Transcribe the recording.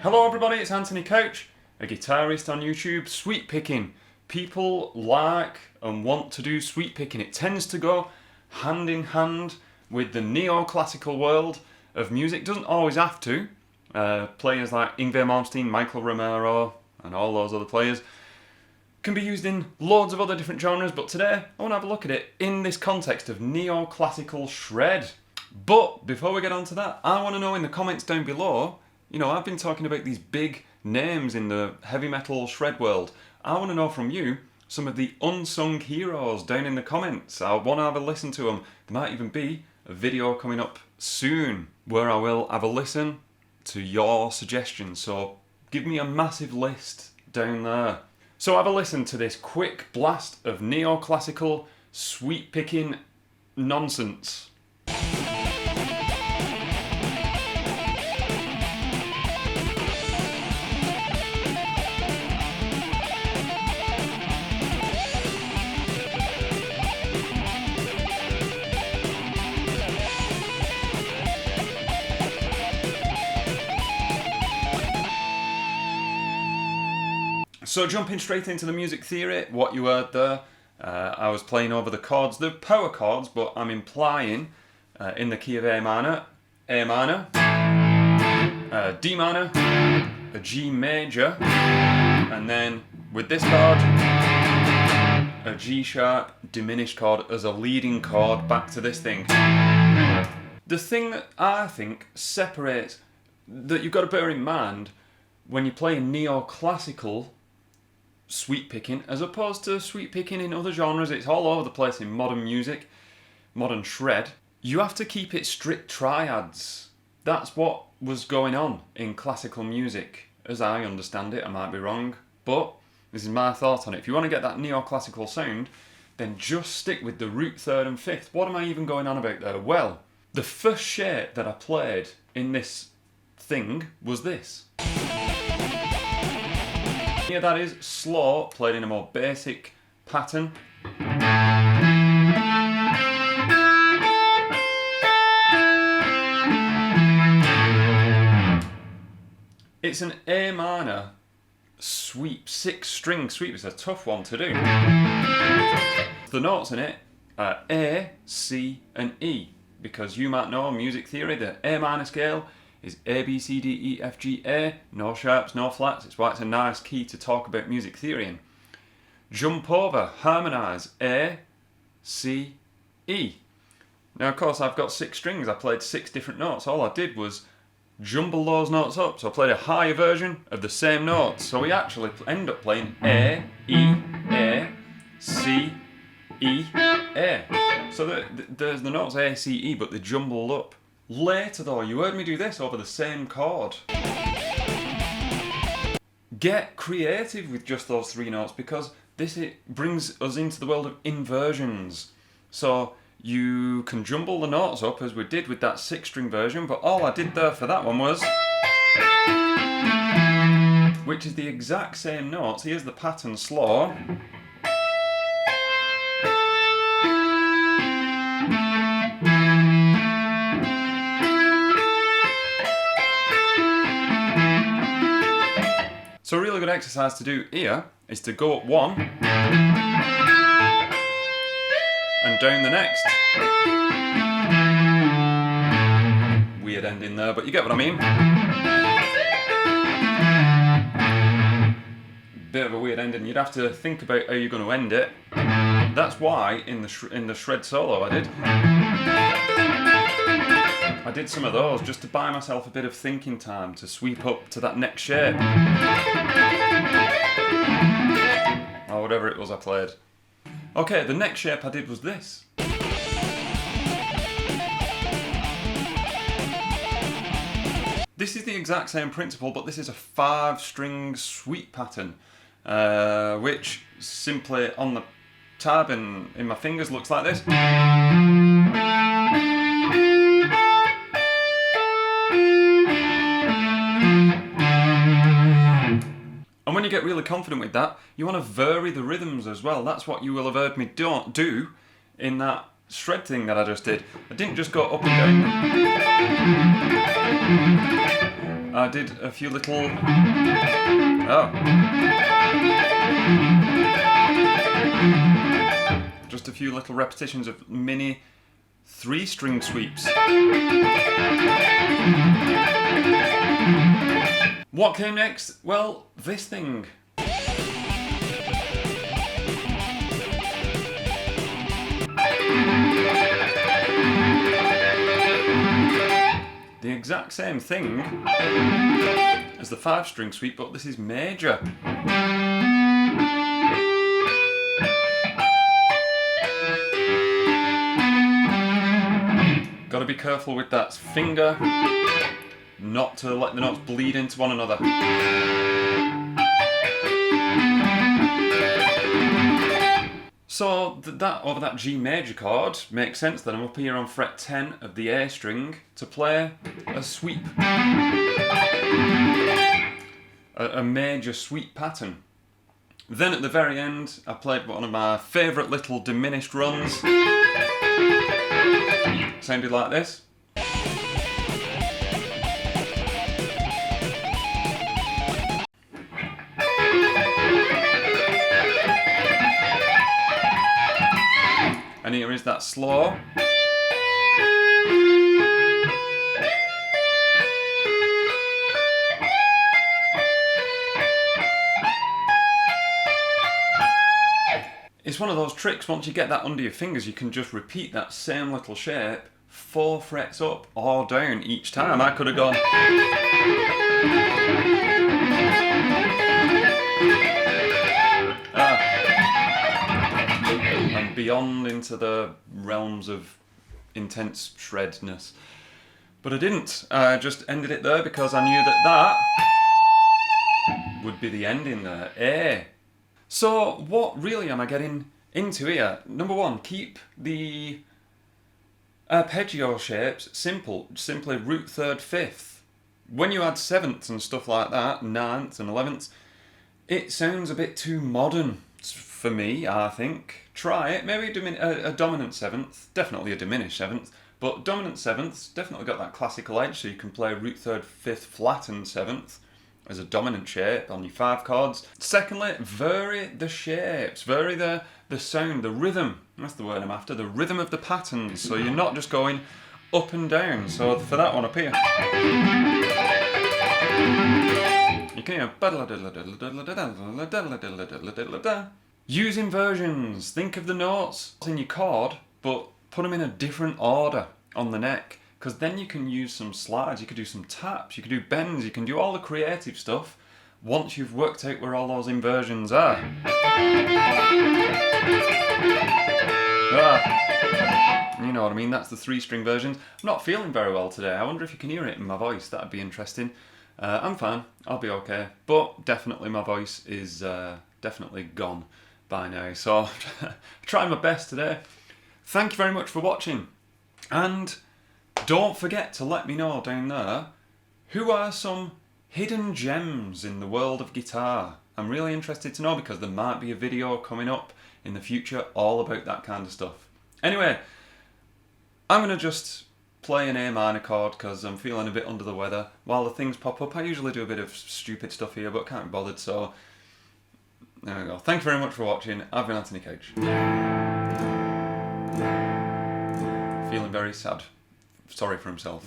Hello everybody, it's Anthony Couch, a guitarist on YouTube, sweep picking. People like and want to do sweep picking. It tends to go hand in hand with the neoclassical world of music. Doesn't always have to. Players like Yngwie Malmsteen, Michael Romero and all those other players can be used in loads of other different genres, but today I want to have a look at it in this context of neoclassical shred. But before we get on to that, I want to know in the comments down below, you know, I've been talking about these big names in the heavy metal shred world. I want to know from you some of the unsung heroes down in the comments. I want to have a listen to them. There might even be a video coming up soon where I will have a listen to your suggestions. So give me a massive list down there. So have a listen to this quick blast of neoclassical sweep picking nonsense. So jumping straight into the music theory, what you heard there, I was playing over the chords, the power chords, but I'm implying in the key of A minor, D minor, a G major, and then with this chord, a G sharp diminished chord as a leading chord back to this thing. The thing that I think separates, that you've got to bear in mind when you're playing neoclassical sweep picking as opposed to sweep picking in other genres, it's all over the place in modern music, modern shred. You have to keep it strict triads. That's what was going on in classical music, as I understand it. I might be wrong, but this is my thought on it. If you want to get that neoclassical sound, then just stick with the root third and fifth. What am I even going on about there? Well, the first shape that I played in this thing was this. Yeah, that is slow, played in a more basic pattern. It's an A minor sweep, 6-string sweep. It's a tough one to do. The notes in it are A, C and E, because you might know music theory, the A minor scale is A, B, C, D, E, F, G, A, no sharps, no flats. It's why it's a nice key to talk about music theory in. Jump over, harmonise, A, C, E. Now of course I've got 6 strings, I played 6 different notes. All I did was jumble those notes up, so I played a higher version of the same notes. So we actually end up playing A, C, E, A. So there's the notes A, C, E, but they're jumbled up. Later though, you heard me do this over the same chord. Get creative with just those 3 notes, because it brings us into the world of inversions. So you can jumble the notes up as we did with that 6-string version, but all I did there for that one was, which is the exact same notes. Here's the pattern slow. So a really good exercise to do here is to go up 1 and down the next. Weird ending there, but you get what I mean. Bit of a weird ending. You'd have to think about how you're going to end it. That's why in the shred solo I did some of those just to buy myself a bit of thinking time to sweep up to that next shape. Or whatever it was I played. Okay, the next shape I did was this. This is the exact same principle, but this is a 5-string sweep pattern, which simply on the tab and in my fingers looks like this. And when you get really confident with that, you want to vary the rhythms as well. That's what you will have heard me do in that shred thing that I just did. I didn't just go up and down. I did a few little... Oh. Just a few little repetitions of mini 3-string sweeps. What came next? Well, this thing. The exact same thing as the 5-string sweep, but this is major. Got to be careful with that finger, not to let the notes bleed into one another. So that over that G major chord makes sense that I'm up here on fret 10 of the A string to play a sweep. A major sweep pattern. Then at the very end I played one of my favourite little diminished runs. Sounded like this. And here is that slow. It's one of those tricks, once you get that under your fingers, you can just repeat that same little shape 4 frets up or down each time. I could have gone... and beyond into the realms of intense shredness. But I didn't. I just ended it there because I knew that would be the ending there. A. So what really am I getting into here? Number one, keep the arpeggio shapes simple. Simply root 3rd, 5th. When you add 7ths and stuff like that, 9ths and 11ths, it sounds a bit too modern for me, I think. Try it. Maybe a dominant 7th, definitely a diminished 7th, but dominant 7ths definitely got that classical edge, so you can play root 3rd, 5th, flattened 7th as a dominant shape on your 5 chords. Secondly, vary the shapes, vary the sound, the rhythm. That's the word I'm after, the rhythm of the patterns, so you're not just going up and down. So for that one up here, you can hear. Use inversions. Think of the notes in your chord, but put them in a different order on the neck, because then you can use some slides, you could do some taps, you could do bends, you can do all the creative stuff once you've worked out where all those inversions are. You know what I mean, that's the 3-string versions. I'm not feeling very well today. I wonder if you can hear it in my voice. That'd be interesting. I'm fine, I'll be okay, but definitely my voice is definitely gone by now, so trying my best today. Thank you very much for watching, and don't forget to let me know down there who are some hidden gems in the world of guitar. I'm really interested to know, because there might be a video coming up in the future all about that kind of stuff. Anyway, I'm going to just play an A minor chord because I'm feeling a bit under the weather. While the things pop up, I usually do a bit of stupid stuff here, but can't be bothered, so there we go. Thank you very much for watching. I've been Anthony Couch. Feeling very sad. Sorry for himself.